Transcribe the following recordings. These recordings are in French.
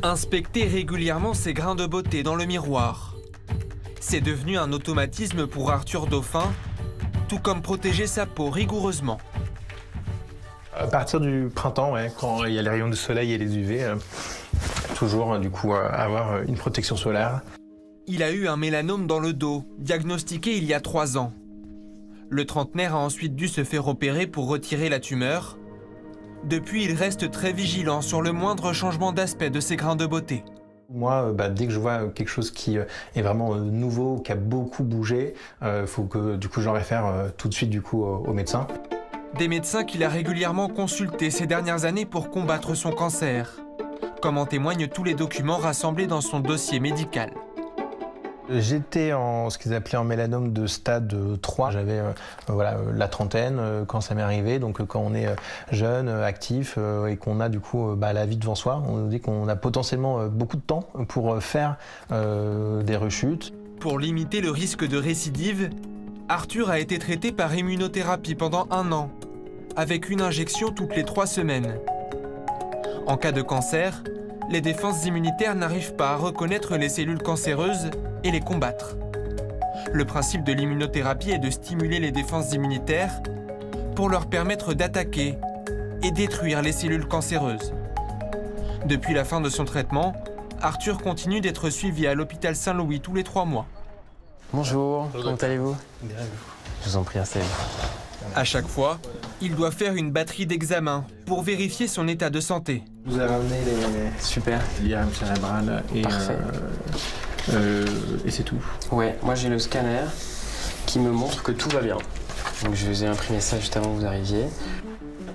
Inspecter régulièrement ses grains de beauté dans le miroir. C'est devenu un automatisme pour Arthur Dauphin, tout comme protéger sa peau rigoureusement. À partir du printemps, ouais, quand il y a les rayons de soleil et les UV, toujours du coup avoir une protection solaire. Il a eu un mélanome dans le dos, diagnostiqué il y a 3 ans. Le trentenaire a ensuite dû se faire opérer pour retirer la tumeur. Depuis, il reste très vigilant sur le moindre changement d'aspect de ses grains de beauté. Moi, dès que je vois quelque chose qui est vraiment nouveau, qui a beaucoup bougé, faut que du coup, j'en réfère tout de suite du coup au médecin. Des médecins qu'il a régulièrement consultés ces dernières années pour combattre son cancer, comme en témoignent tous les documents rassemblés dans son dossier médical. J'étais en ce qu'ils appelaient en mélanome de stade 3. J'avais la trentaine quand ça m'est arrivé. Donc quand on est jeune, actif et qu'on a du coup la vie devant soi, on nous dit qu'on a potentiellement beaucoup de temps pour faire des rechutes. Pour limiter le risque de récidive, Arthur a été traité par immunothérapie pendant 1 an, avec une injection toutes les 3 semaines. En cas de cancer, les défenses immunitaires n'arrivent pas à reconnaître les cellules cancéreuses et les combattre. Le principe de l'immunothérapie est de stimuler les défenses immunitaires pour leur permettre d'attaquer et détruire les cellules cancéreuses. Depuis la fin de son traitement, Arthur continue d'être suivi à l'hôpital Saint-Louis tous les 3 mois. Bonjour, comment allez-vous? Bien. Je vous en prie, installez-vous. À chaque fois, il doit faire une batterie d'examens pour vérifier son état de santé. Je vous ai ramené Super. l'IRM cérébral et c'est tout. Ouais, moi j'ai le scanner qui me montre que tout va bien. Donc je vous ai imprimé ça juste avant que vous arriviez.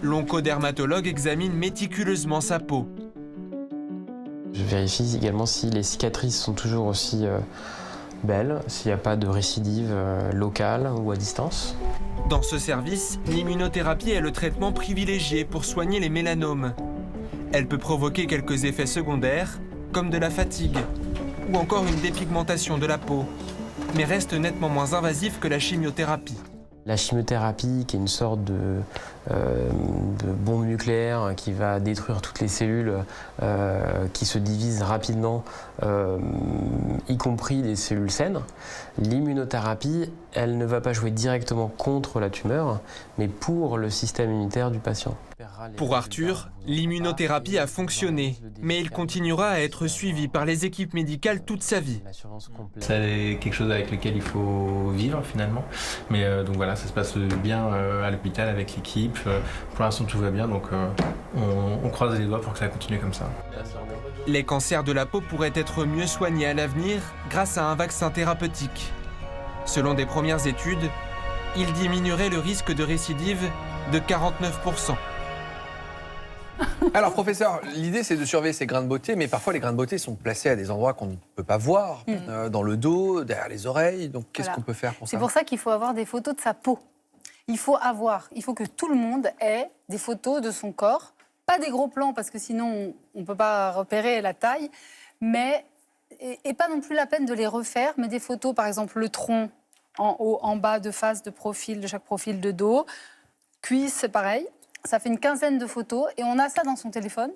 L'oncodermatologue examine méticuleusement sa peau. Je vérifie également si les cicatrices sont toujours aussi belles, s'il n'y a pas de récidive locale ou à distance. Dans ce service, l'immunothérapie est le traitement privilégié pour soigner les mélanomes. Elle peut provoquer quelques effets secondaires, comme de la fatigue, ou encore une dépigmentation de la peau, mais reste nettement moins invasive que la chimiothérapie. La chimiothérapie, qui est une sorte de bombe nucléaire qui va détruire toutes les cellules qui se divisent rapidement, y compris les cellules saines. L'immunothérapie, elle ne va pas jouer directement contre la tumeur, mais pour le système immunitaire du patient. Pour Arthur, l'immunothérapie a fonctionné, mais il continuera à être suivi par les équipes médicales toute sa vie. C'est quelque chose avec lequel il faut vivre finalement. Mais donc voilà, ça se passe bien à l'hôpital avec l'équipe. Pour l'instant tout va bien, donc on croise les doigts pour que ça continue comme ça. Les cancers de la peau pourraient être mieux soignés à l'avenir grâce à un vaccin thérapeutique. Selon des premières études, il diminuerait le risque de récidive de 49%. Alors, professeur, l'idée, c'est de surveiller ces grains de beauté, mais parfois, les grains de beauté sont placés à des endroits qu'on ne peut pas voir, dans le dos, derrière les oreilles. Donc, qu'est-ce qu'on peut faire pour ça? C'est pour ça qu'il faut avoir des photos de sa peau. Il faut que tout le monde ait des photos de son corps. Pas des gros plans, parce que sinon, on ne peut pas repérer la taille, mais, et pas non plus la peine de les refaire, mais des photos, par exemple, le tronc, en haut, en bas, de face, de profil, de chaque profil de dos. Cuisse, c'est pareil. Ça fait une 15aine de photos et on a ça dans son téléphone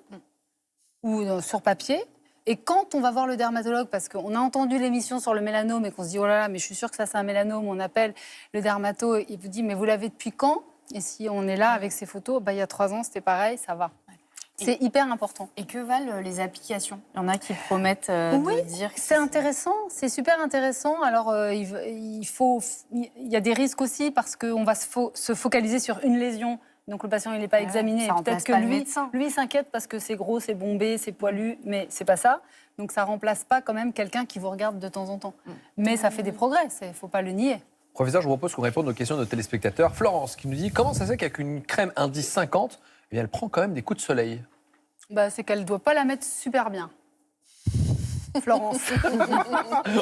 ou sur papier. Et quand on va voir le dermatologue, parce qu'on a entendu l'émission sur le mélanome et qu'on se dit « Oh là là, mais je suis sûre que ça c'est un mélanome », on appelle le dermato, il vous dit « Mais vous l'avez depuis quand ?» Et si on est là avec ces photos, il y a 3 ans, c'était pareil, ça va. C'est hyper important. Et que valent les applications? Il y en a qui promettent oui, de dire que c'est intéressant, c'est super intéressant. Alors, il y a des risques aussi parce qu'on va se focaliser sur une lésion. Donc le patient il n'est pas examiné. Ça Peut-être que lui il s'inquiète parce que c'est gros, c'est bombé, c'est poilu, mais c'est pas ça. Donc ça remplace pas quand même quelqu'un qui vous regarde de temps en temps. Mais ça fait des progrès, il faut pas le nier. Professeur, je vous propose qu'on réponde aux questions de nos téléspectateurs. Florence qui nous dit comment ça se fait qu'avec une crème indice 50, eh bien, elle prend quand même des coups de soleil? C'est qu'elle doit pas la mettre super bien. Florence.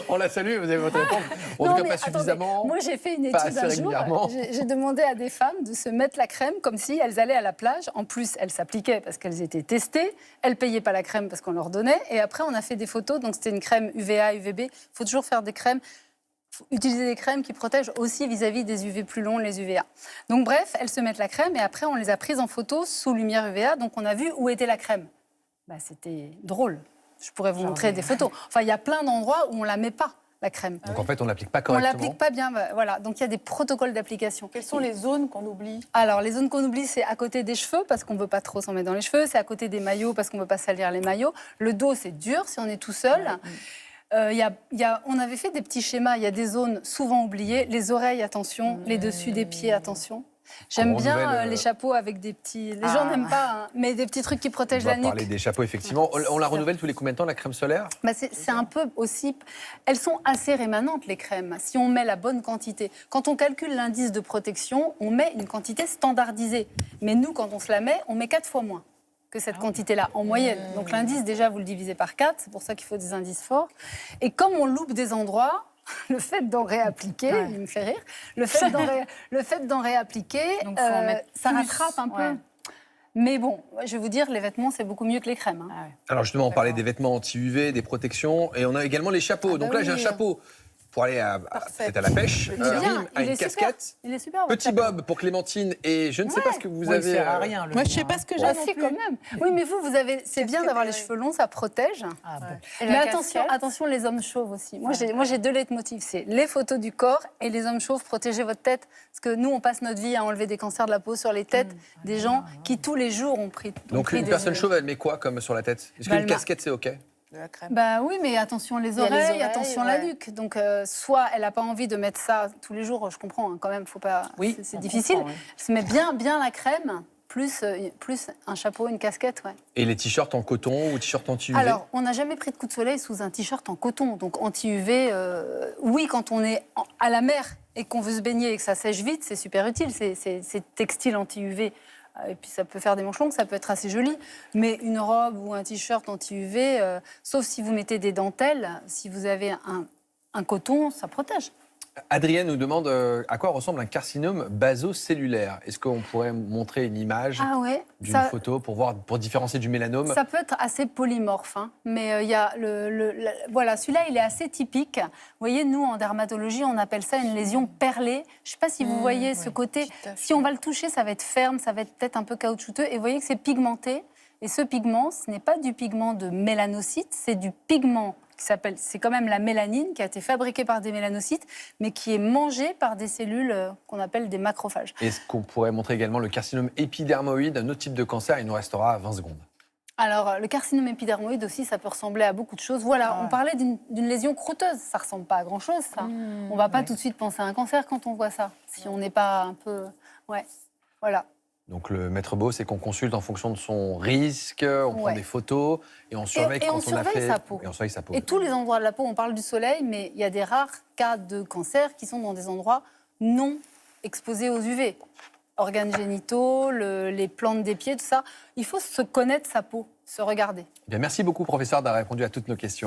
On la salue, vous avez votre réponse. En tout cas, pas suffisamment. Moi, j'ai fait une pas étude assez un jour. régulièrement. J'ai demandé à des femmes de se mettre la crème comme si elles allaient à la plage. En plus, elles s'appliquaient parce qu'elles étaient testées. Elles payaient pas la crème parce qu'on leur donnait. Et après, on a fait des photos. Donc, c'était une crème UVA, UVB. Il faut toujours faire des crèmes. Utiliser des crèmes qui protègent aussi vis-à-vis des UV plus longs, les UVA. Donc, bref, elles se mettent la crème et après, on les a prises en photo sous lumière UVA. Donc, on a vu où était la crème. C'était drôle. Je pourrais vous montrer des photos. Enfin, il y a plein d'endroits où on ne la met pas, la crème. Donc en fait, on ne l'applique pas On ne correctement. l'applique pas bien, voilà. Donc il y a des protocoles d'application. Quelles sont les zones qu'on oublie? Alors, les zones qu'on oublie, c'est à côté des cheveux, parce qu'on ne veut pas trop s'en mettre dans les cheveux. C'est à côté des maillots, parce qu'on ne veut pas salir les maillots. Le dos, c'est dur si on est tout seul. On avait fait des petits schémas. Il y a des zones souvent oubliées. Les oreilles, attention. Les dessus des pieds, attention. J'aime On bien renouvelle, les chapeaux avec des petits... Les gens n'aiment pas, hein, mais des petits trucs qui On protègent va la nuque. parler des chapeaux, effectivement. On la renouvelle tous les combien de temps, la crème solaire? Bah c'est un peu aussi... Elles sont assez rémanentes, les crèmes, si on met la bonne quantité. Quand on calcule l'indice de protection, on met une quantité standardisée. Mais nous, quand on se la met, on met 4 fois moins que cette quantité-là, en moyenne. Donc l'indice, déjà, vous le divisez par 4. C'est pour ça qu'il faut des indices forts. Et comme on loupe des endroits... Le fait d'en réappliquer, il me fait rire, le fait d'en réappliquer, Donc, faut en mettre ça plus. rattrape un peu. Ouais. Mais bon, je vais vous dire, les vêtements, c'est beaucoup mieux que les crèmes. Hein. Alors justement, on parlait des vêtements anti-UV, des protections, et on a également les chapeaux. Ah bah Donc là, j'ai un oui. chapeau pour aller peut-être à la pêche, Il est bien, rime à il une est super. casquette, Il est super. votre petit chapeau. bob pour Clémentine, et je ne sais pas ce que vous Moi, il avez... sert à rien. Moi, je sais pas ce que j'ai Ah, non si, plus. quand même. Oui, mais vous avez. C'est bien d'avoir les cheveux longs, ça protège. Ah, bon. Et Mais la attention, casquette attention, les hommes chauves aussi. Moi, j'ai deux leitmotifs. C'est les photos du corps et les hommes chauves, protéger votre tête. Parce que nous, on passe notre vie à enlever des cancers de la peau sur les têtes des gens qui, tous les jours, ont pris. Donc une personne chauve, elle met quoi comme sur la tête? Est-ce Bah, qu'une elle casquette, c'est OK? De la crème. Bah oui, mais attention les y a les oreilles, oreilles, attention la ouais. nuque. Donc, soit elle n'a pas envie de mettre ça tous les jours, je comprends, hein, quand même, faut pas. Oui, c'est on difficile. comprend, oui. Elle se met bien la crème, plus un chapeau, une casquette, ouais. Et les t-shirts en coton ou t-shirts anti-UV? Alors, on n'a jamais pris de coup de soleil sous un t-shirt en coton. Donc, anti-UV, oui, quand on est à la mer et qu'on veut se baigner et que ça sèche vite, c'est super utile. C'est textile anti-UV. Et puis, ça peut faire des manches longues, ça peut être assez joli. Mais une robe ou un t-shirt anti-UV, sauf si vous mettez des dentelles, si vous avez un coton, ça protège. Adrienne nous demande à quoi ressemble un carcinome basocellulaire. Est-ce qu'on pourrait montrer une image Ah ouais, d'une ça, photo pour différencier du mélanome? ça peut être assez polymorphe, hein. Mais il y a voilà, celui-là, il est assez typique. Vous voyez, nous, en dermatologie, on appelle ça une lésion perlée. Je ne sais pas si vous voyez ce côté. Si on va le toucher, ça va être ferme, ça va être peut-être un peu caoutchouteux. Et vous voyez que c'est pigmenté. Et ce pigment, ce n'est pas du pigment de mélanocytes, c'est du pigment c'est quand même la mélanine qui a été fabriquée par des mélanocytes, mais qui est mangée par des cellules qu'on appelle des macrophages. Est-ce qu'on pourrait montrer également le carcinome épidermoïde, un autre type de cancer? Il nous restera 20 secondes. Alors, le carcinome épidermoïde aussi, ça peut ressembler à beaucoup de choses. Voilà, on parlait d'une lésion croûteuse. Ça ressemble pas à grand-chose, ça. On va pas tout de suite penser à un cancer quand on voit ça, si on n'est pas un peu... Ouais, voilà. Donc le maître beau, c'est qu'on consulte en fonction de son risque, on prend des photos et on surveille Et quand on on a surveille fait... sa peau. Et on surveille sa peau. Et tous les endroits de la peau, on parle du soleil, mais il y a des rares cas de cancer qui sont dans des endroits non exposés aux UV. Organes génitaux, les plantes des pieds, tout ça. Il faut se connaître sa peau, se regarder. Bien, merci beaucoup, professeur, d'avoir répondu à toutes nos questions.